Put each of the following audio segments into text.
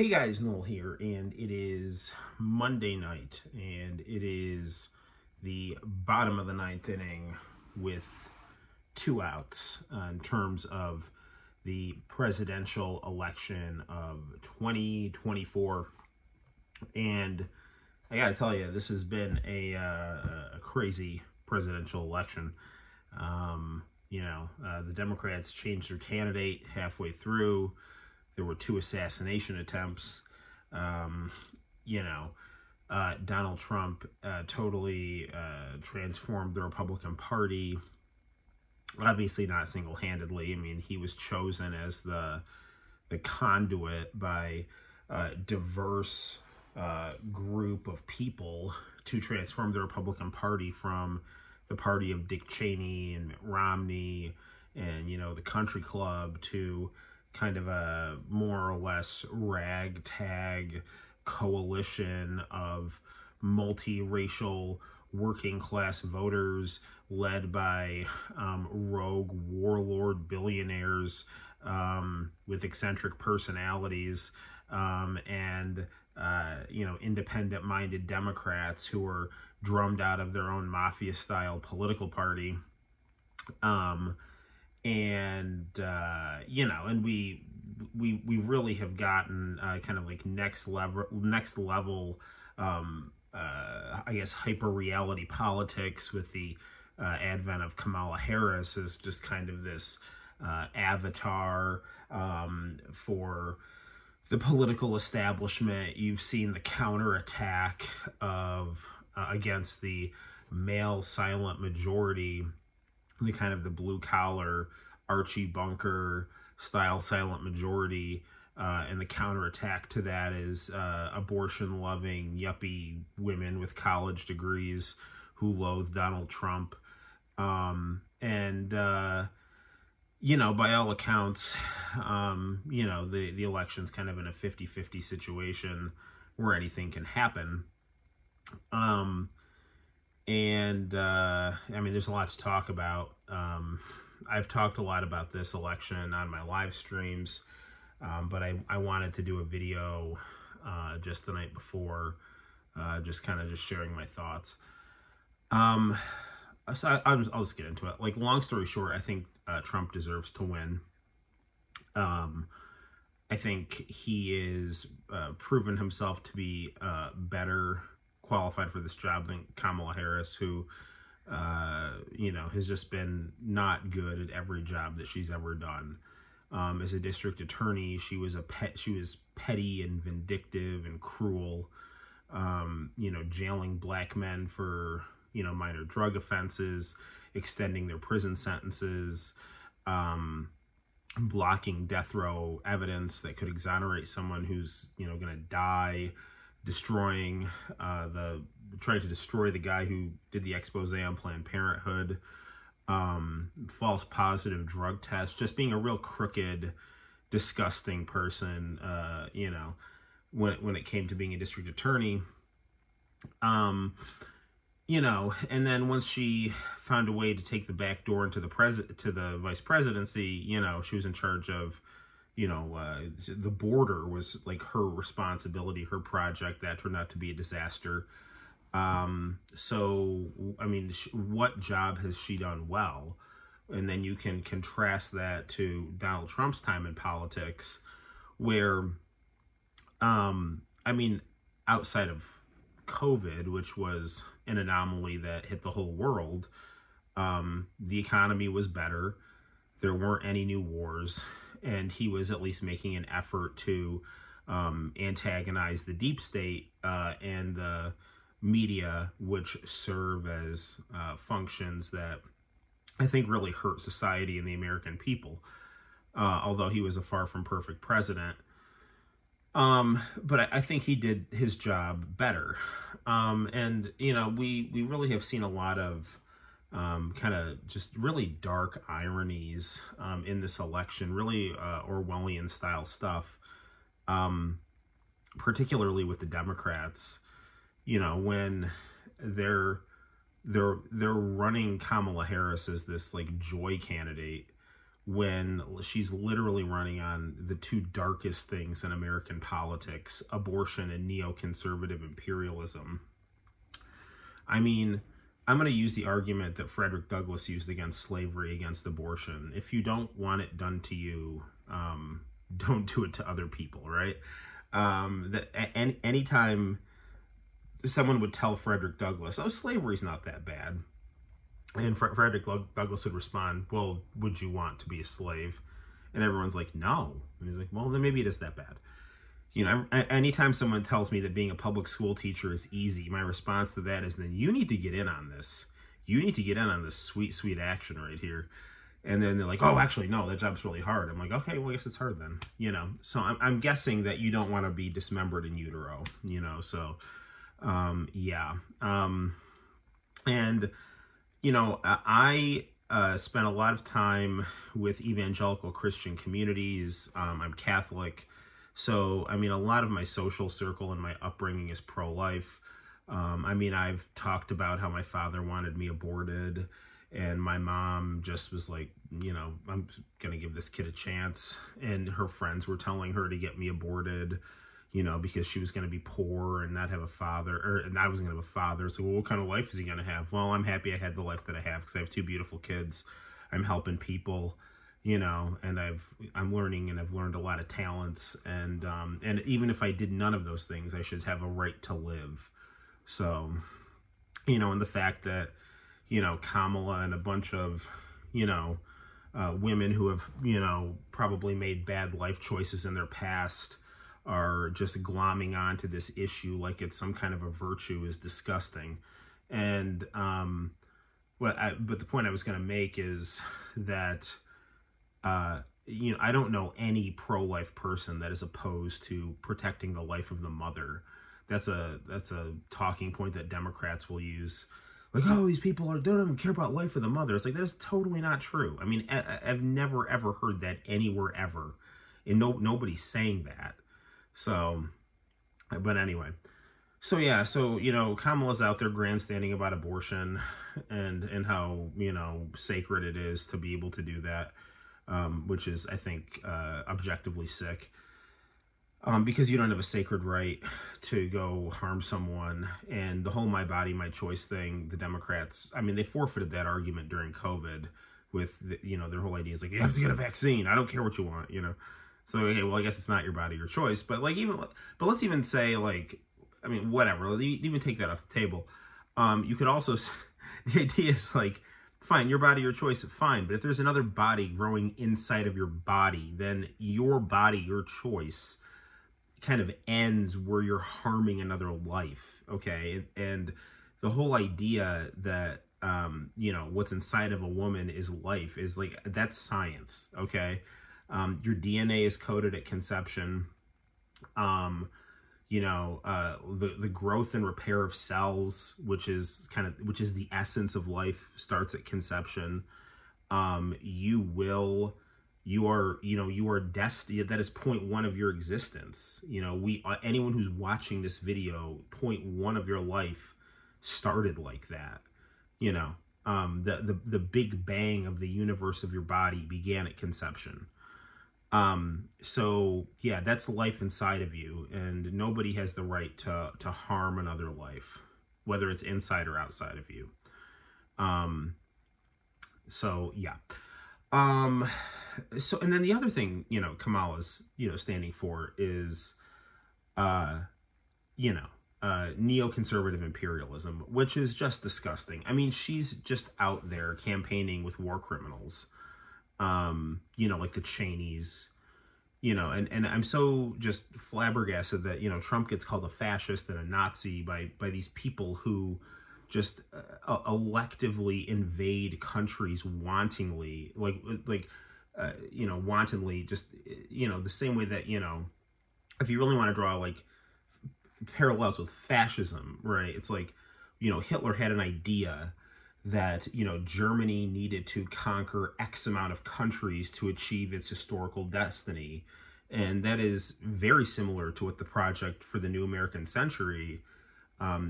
Hey guys, Noel here, and it is Monday night, and it is the bottom of the ninth inning with 2 outs in terms of the presidential election of 2024. And I gotta tell you, this has been a crazy presidential election. The Democrats changed their candidate halfway through. There were 2 assassination attempts. Donald Trump totally transformed the Republican Party. Obviously not single-handedly. I mean, he was chosen as the conduit by a diverse group of people to transform the Republican Party from the party of Dick Cheney and Mitt Romney and, the country club to kind of a more or less ragtag coalition of multiracial working class voters led by rogue warlord billionaires with eccentric personalities and independent-minded Democrats who were drummed out of their own mafia-style political party. And we really have gotten kind of like next level I guess hyper reality politics with the advent of Kamala Harris as just kind of this avatar for the political establishment. You've seen the counterattack of against the male silent majority, the kind of the blue-collar Archie Bunker style silent majority, and the counterattack to that is abortion-loving yuppie women with college degrees who loathe Donald Trump. By all accounts, the election's kind of in a 50-50 situation where anything can happen. There's a lot to talk about. I've talked a lot about this election on my live streams, but I wanted to do a video just the night before, just sharing my thoughts. So I'll just get into it. Like, long story short, I think Trump deserves to win. I think he is proven himself to be better qualified for this job than Kamala Harris, who has just been not good at every job that she's ever done. As a district attorney, she was petty and vindictive and cruel, jailing black men for minor drug offenses, extending their prison sentences, blocking death row evidence that could exonerate someone who's going to die, trying to destroy the guy who did the expose on Planned Parenthood, false positive drug tests, just being a real crooked, disgusting person, when it came to being a district attorney. And then once she found a way to take the back door into the vice presidency, she was in charge of, the border was like her responsibility, her project. That turned out to be a disaster. What job has she done well? And then you can contrast that to Donald Trump's time in politics, where, outside of COVID, which was an anomaly that hit the whole world, the economy was better. There weren't any new wars, and he was at least making an effort to antagonize the deep state and the media, which serve as functions that I think really hurt society and the American people, although he was a far from perfect president. But I think he did his job better. We really have seen a lot of kind of just really dark ironies in this election, really Orwellian style stuff, particularly with the Democrats. When they're running Kamala Harris as this like joy candidate, when she's literally running on the two darkest things in American politics, abortion and neoconservative imperialism. I mean, I'm going to use the argument that Frederick Douglass used against slavery, against abortion. If you don't want it done to you, don't do it to other people, right? Anytime someone would tell Frederick Douglass, oh, slavery's not that bad, and Frederick Douglass would respond, well, would you want to be a slave? And everyone's like, no. And he's like, well, then maybe it is that bad. You know, anytime someone tells me that being a public school teacher is easy, my response to that is, then you need to get in on this. You need to get in on this sweet, sweet action right here. And then they're like, oh, actually, no, that job's really hard. I'm like, okay, well, I guess it's hard then, you know. So I'm guessing that you don't want to be dismembered in utero, you know. So, yeah. And, you know, I spent a lot of time with evangelical Christian communities. I'm Catholic. So, I mean, a lot of my social circle and my upbringing is pro-life. I mean, I've talked about how my father wanted me aborted, and my mom just was like, you know, I'm going to give this kid a chance. And her friends were telling her to get me aborted, you know, because she was going to be poor and not have a father, and I wasn't going to have a father. So, well, what kind of life is he going to have? Well, I'm happy I had the life that I have because I have two beautiful kids. I'm helping people, you know, and I'm learning, and I've learned a lot of talents. And even if I did none of those things, I should have a right to live. So, you know, and the fact that, you know, Kamala and a bunch of, you know, women who have, you know, probably made bad life choices in their past are just glomming onto this issue like it's some kind of a virtue is disgusting. And but the point I was going to make is that, you know, I don't know any pro-life person that is opposed to protecting the life of the mother. That's a talking point that Democrats will use. Like, oh, these people don't even care about life of the mother. It's like, that is totally not true. I mean, I've never, ever heard that anywhere, ever. And nobody's saying that. So, but anyway. So, yeah, so, you know, Kamala's out there grandstanding about abortion and how, you know, sacred it is to be able to do that, which is, I think, objectively sick. Because you don't have a sacred right to go harm someone. And the whole my body, my choice thing, the Democrats, I mean, they forfeited that argument during COVID with, you know, their whole idea is like, you have to get a vaccine. I don't care what you want, you know. So, okay, well, I guess it's not your body, your choice. But, like, but let's even say, like, I mean, whatever. Even take that off the table. You could also, the idea is, like, fine, your body, your choice, fine. But if there's another body growing inside of your body, then your body, your choice kind of ends where you're harming another life, okay? And the whole idea that, you know, what's inside of a woman is life is like, that's science, okay? Your DNA is coded at conception. You know, the growth and repair of cells, which is the essence of life, starts at conception. You are destined. That is point one of your existence. You know, anyone who's watching this video, point one of your life started like that. You know, the big bang of the universe of your body began at conception. So yeah, that's life inside of you, and nobody has the right to harm another life, whether it's inside or outside of you. So yeah. So, and then the other thing, you know, Kamala's, you know, standing for is, you know, neoconservative imperialism, which is just disgusting. I mean, she's just out there campaigning with war criminals, you know, like the Cheneys, you know, and I'm so just flabbergasted that, you know, Trump gets called a fascist and a Nazi by these people who just electively invade countries wantingly, you know, wantonly, just, you know, the same way that, you know, if you really want to draw like parallels with fascism, right? It's like, you know, Hitler had an idea that, you know, Germany needed to conquer X amount of countries to achieve its historical destiny. And that is very similar to what the Project for the New American Century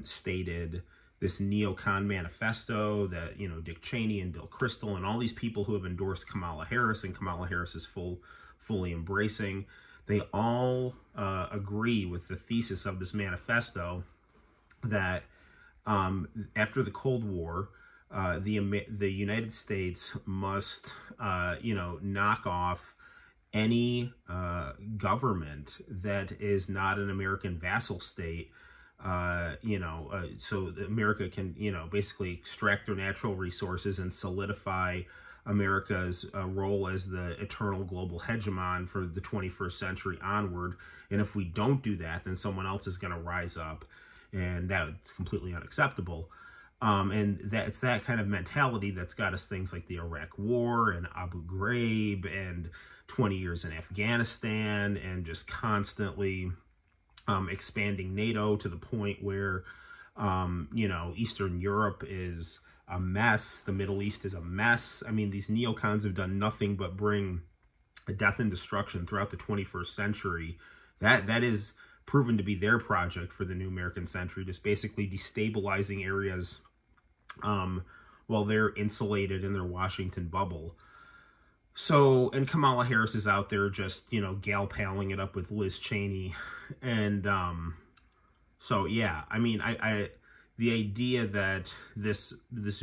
stated, this neocon manifesto that, you know, Dick Cheney and Bill Kristol and all these people who have endorsed Kamala Harris, and Kamala Harris is fully embracing, they all agree with the thesis of this manifesto that after the Cold War, the United States must, you know, knock off any government that is not an American vassal state, so that America can, you know, basically extract their natural resources and solidify America's role as the eternal global hegemon for the 21st century onward. And if we don't do that, then someone else is going to rise up, and that's completely unacceptable. And it's that kind of mentality that's got us things like the Iraq War and Abu Ghraib and 20 years in Afghanistan, and just constantly expanding NATO to the point where, you know, Eastern Europe is a mess. The Middle East is a mess. I mean, these neocons have done nothing but bring death and destruction throughout the 21st century. That is proven to be their project for the new American century, just basically destabilizing areas while they're insulated in their Washington bubble. So, and Kamala Harris is out there just, you know, gal-palling it up with Liz Cheney. And so, yeah, I mean, the idea that this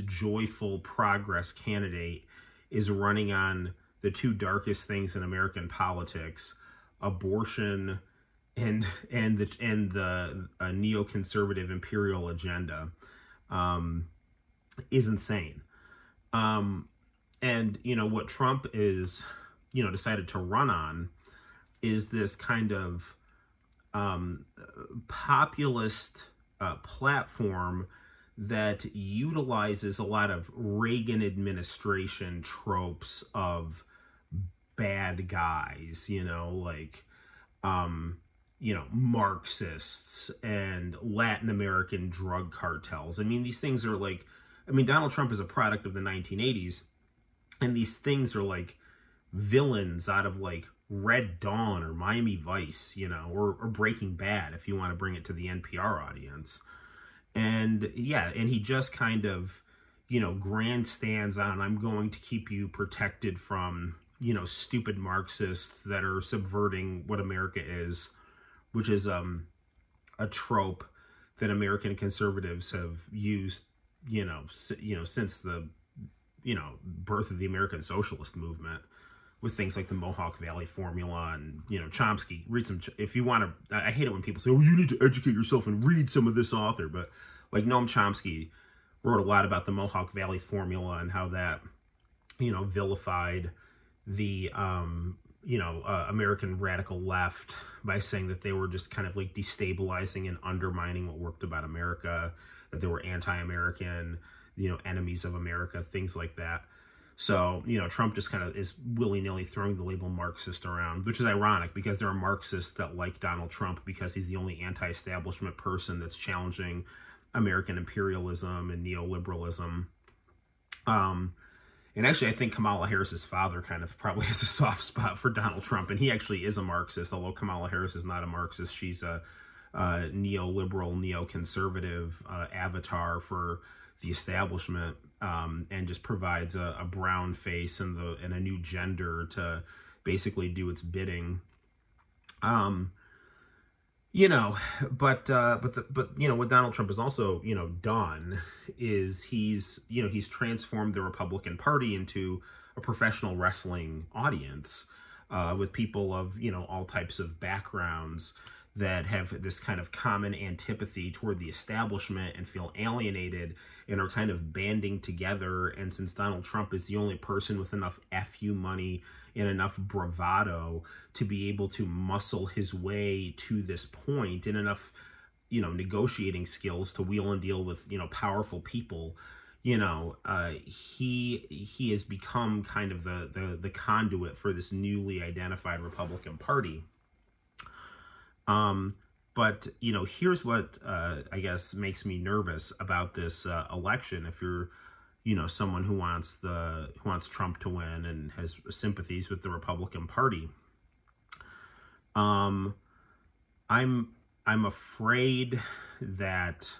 joyful progress candidate is running on the two darkest things in American politics, abortion and the neoconservative imperial agenda, is insane. And, you know, what Trump is, you know, decided to run on is this kind of populist platform that utilizes a lot of Reagan administration tropes of bad guys, you know, like, you know, Marxists and Latin American drug cartels. I mean, these things are like, I mean, Donald Trump is a product of the 1980s, and these things are like villains out of like Red Dawn or Miami Vice, you know, or Breaking Bad, if you want to bring it to the NPR audience. And yeah, and he just kind of, you know, grandstands on, I'm going to keep you protected from, you know, stupid Marxists that are subverting what America is, which is a trope that American conservatives have used, you know, since the, you know, birth of the American socialist movement, with things like the Mohawk Valley Formula and, you know, Chomsky. Read some, if you want to, I hate it when people say, oh, you need to educate yourself and read some of this author, but like Noam Chomsky wrote a lot about the Mohawk Valley Formula and how that, you know, vilified the, American radical left by saying that they were just kind of like destabilizing and undermining what worked about America, that they were anti-American, you know, enemies of America, things like that. So, you know, Trump just kind of is willy-nilly throwing the label Marxist around, which is ironic because there are Marxists that like Donald Trump because he's the only anti-establishment person that's challenging American imperialism and neoliberalism. And actually, I think Kamala Harris's father kind of probably has a soft spot for Donald Trump, and he actually is a Marxist, although Kamala Harris is not a Marxist. She's a neoliberal, neoconservative avatar for the establishment, and just provides a brown face and a new gender to basically do its bidding. You know, but you know, what Donald Trump has also, you know, done is he's transformed the Republican Party into a professional wrestling audience, with people of, you know, all types of backgrounds that have this kind of common antipathy toward the establishment and feel alienated and are kind of banding together. And since Donald Trump is the only person with enough FU money and enough bravado to be able to muscle his way to this point, and enough, you know, negotiating skills to wheel and deal with, you know, powerful people, you know, he has become kind of the conduit for this newly identified Republican Party. But, you know, here's what, I guess makes me nervous about this, election. If you're, you know, someone who wants Trump to win and has sympathies with the Republican Party, I'm afraid that,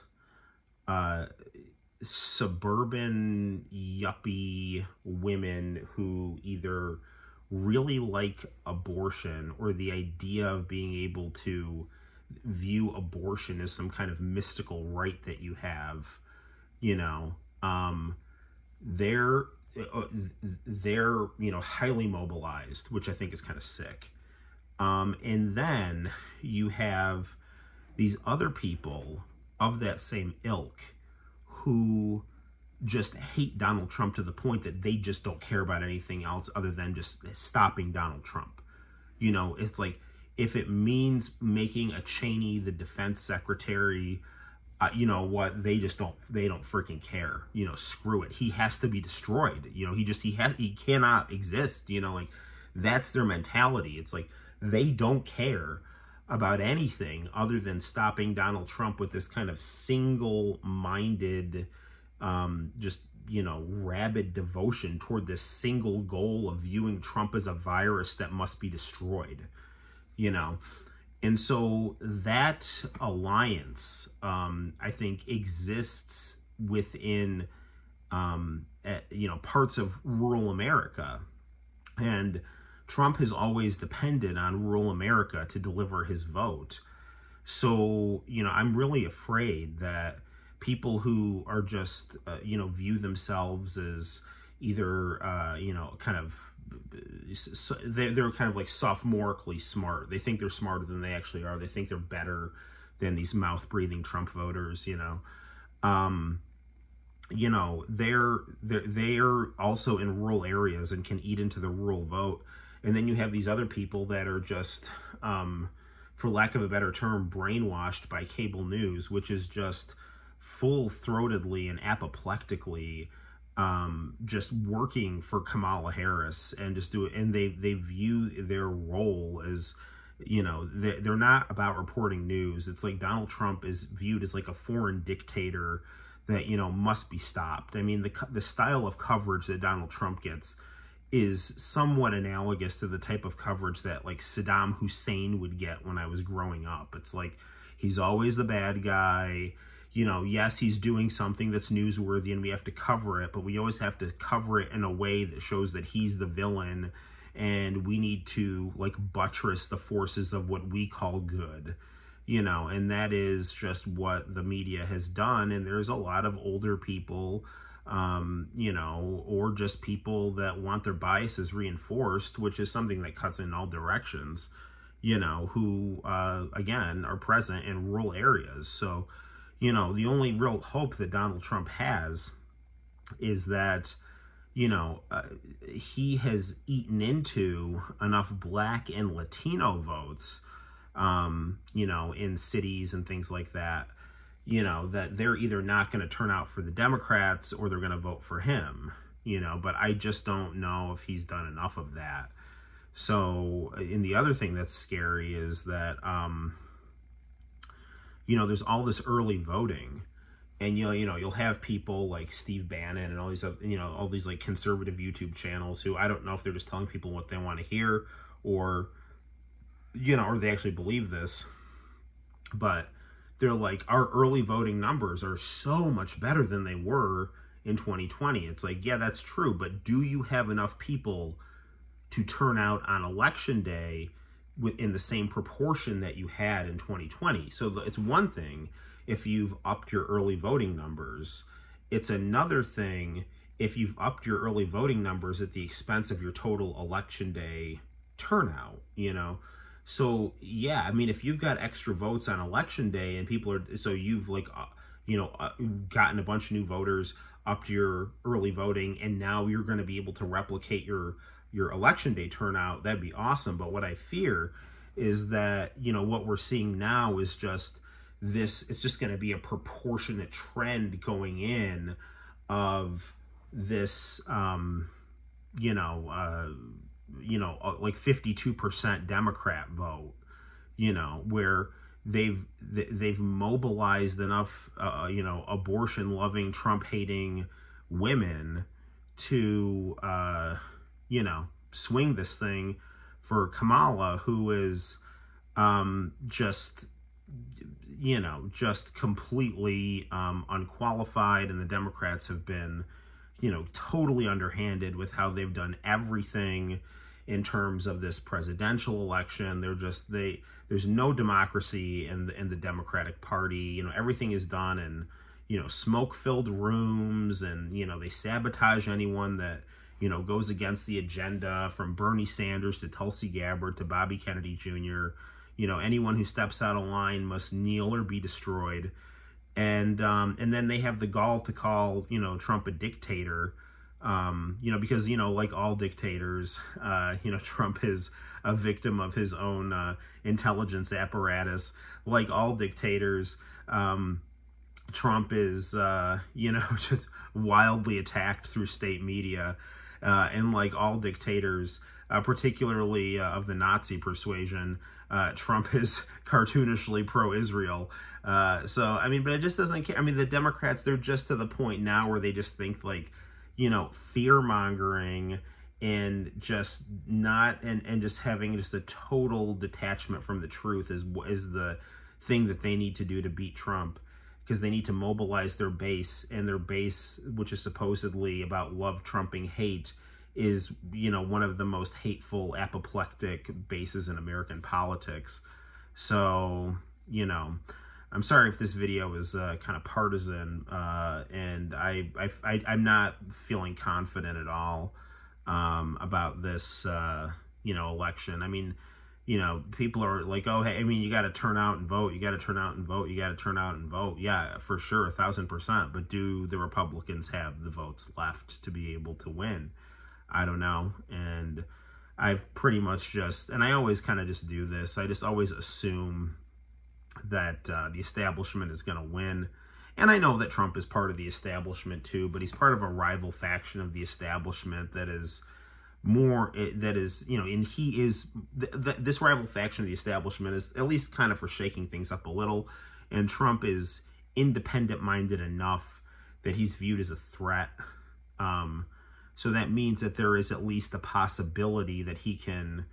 uh, suburban yuppie women who either really like abortion or the idea of being able to view abortion as some kind of mystical right that you have, you know, um, they're uh, they're highly mobilized, which I think is kind of sick. And then you have these other people of that same ilk who just hate Donald Trump to the point that they just don't care about anything else other than just stopping Donald Trump. It's like, if it means making a Cheney the defense secretary, you know what, they don't freaking care. Screw it, he has to be destroyed. He cannot exist. Like, that's their mentality. It's like they don't care about anything other than stopping Donald Trump with this kind of single-minded, just, rabid devotion toward this single goal of viewing Trump as a virus that must be destroyed, And so that alliance, I think, exists within, parts of rural America. And Trump has always depended on rural America to deliver his vote. So, I'm really afraid that people who are just, view themselves as either, kind of, they're kind of like sophomorically smart. They think they're smarter than they actually are. They think they're better than these mouth-breathing Trump voters, they're also in rural areas and can eat into the rural vote. And then you have these other people that are just, for lack of a better term, brainwashed by cable news, which is just full-throatedly and apoplectically just working for Kamala Harris, and just do it. And they view their role as, they're not about reporting news. It's like Donald Trump is viewed as like a foreign dictator that, must be stopped. I mean, the style of coverage that Donald Trump gets is somewhat analogous to the type of coverage that like Saddam Hussein would get when I was growing up. It's like, he's always the bad guy. Yes, he's doing something that's newsworthy and we have to cover it, but we always have to cover it in a way that shows that he's the villain, and we need to like buttress the forces of what we call good, and that is just what the media has done. And there's a lot of older people, or just people that want their biases reinforced, which is something that cuts in all directions, who, again, are present in rural areas. So, the only real hope that Donald Trump has is that, he has eaten into enough Black and Latino votes, in cities and things like that, that they're either not going to turn out for the Democrats or they're going to vote for him, but I just don't know if he's done enough of that. So, and the other thing that's scary is that, there's all this early voting, and you'll have people like Steve Bannon and all these other, all these like conservative YouTube channels who, I don't know if they're just telling people what they want to hear, or or they actually believe this, but they're like, our early voting numbers are so much better than they were in 2020. It's like, yeah, that's true, but do you have enough people to turn out on election day in the same proportion that you had in 2020? So it's one thing if you've upped your early voting numbers. It's another thing if you've upped your early voting numbers at the expense of your total election day turnout, So, yeah, I mean, if you've got extra votes on election day and people are, so you've like, gotten a bunch of new voters, upped your early voting, and now you're going to be able to replicate your election day turnout, that'd be awesome. But what I fear is that, what we're seeing now is just this, it's just going to be a proportionate trend going in of this, like 52% Democrat vote, where they've mobilized enough, abortion-loving, Trump-hating women to, swing this thing for Kamala, who is just, you know, just completely unqualified, and the Democrats have been, you know, totally underhanded with how they've done everything in terms of this presidential election. There's no democracy in the Democratic Party. You know, everything is done in, you know, smoke-filled rooms, and, you know, they sabotage anyone that, you know, goes against the agenda, from Bernie Sanders to Tulsi Gabbard to Bobby Kennedy Jr. You know, anyone who steps out of line must kneel or be destroyed. And then they have the gall to call, you know, Trump a dictator, you know, because, you know, like all dictators, you know, Trump is a victim of his own intelligence apparatus. Like all dictators, Trump is, you know, just wildly attacked through state media. And like all dictators, particularly of the Nazi persuasion, Trump is cartoonishly pro-Israel. So, I mean, but it just doesn't care. I mean, the Democrats, they're just to the point now where they just think, like, you know, fear-mongering and just not, and just having just a total detachment from the truth is the thing that they need to do to beat Trump. Because they need to mobilize their base, and their base, which is supposedly about love trumping hate, is, you know, one of the most hateful, apoplectic bases in American politics. So, you know, I'm sorry if this video is kind of partisan, and I'm not feeling confident at all about this, you know, election. I mean, you know, people are like, oh, hey, I mean, you got to turn out and vote. You got to turn out and vote. You got to turn out and vote. Yeah, for sure, 1,000%. But do the Republicans have the votes left to be able to win? I don't know. And I've pretty much just, and I always kind of just do this, I just always assume that the establishment is going to win. And I know that Trump is part of the establishment too, but he's part of a rival faction of the establishment that is more, that is, you know, and he is, this rival faction of the establishment is at least kind of for shaking things up a little, and Trump is independent-minded enough that he's viewed as a threat. So that means that there is at least a possibility that he can,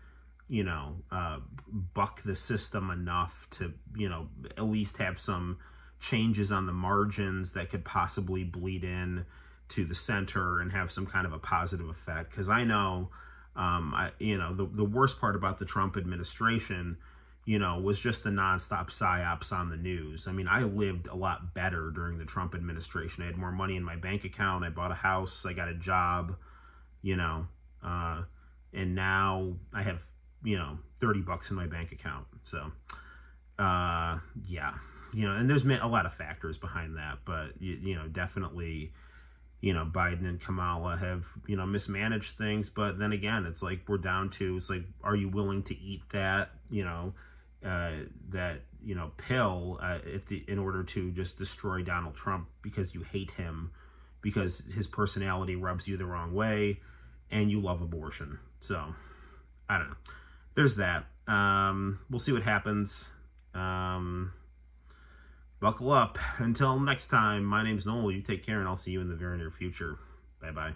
you know, buck the system enough to, you know, at least have some changes on the margins that could possibly bleed in to the center and have some kind of a positive effect. Because I know, you know, the worst part about the Trump administration, you know, was just the nonstop psyops on the news. I mean, I lived a lot better during the Trump administration. I had more money in my bank account. I bought a house. I got a job, you know, and now I have, you know, $30 in my bank account. So, yeah, you know, and there's a lot of factors behind that, but, you know, definitely, you know, Biden and Kamala have, you know, mismanaged things. But then again, it's like, we're down to, it's like, are you willing to eat that, you know, that, you know, pill in order to just destroy Donald Trump because you hate him, because his personality rubs you the wrong way, and you love abortion. So, I don't know. There's that. We'll see what happens. Buckle up. Until next time, my name's Noel. You take care, and I'll see you in the very near future. Bye-bye.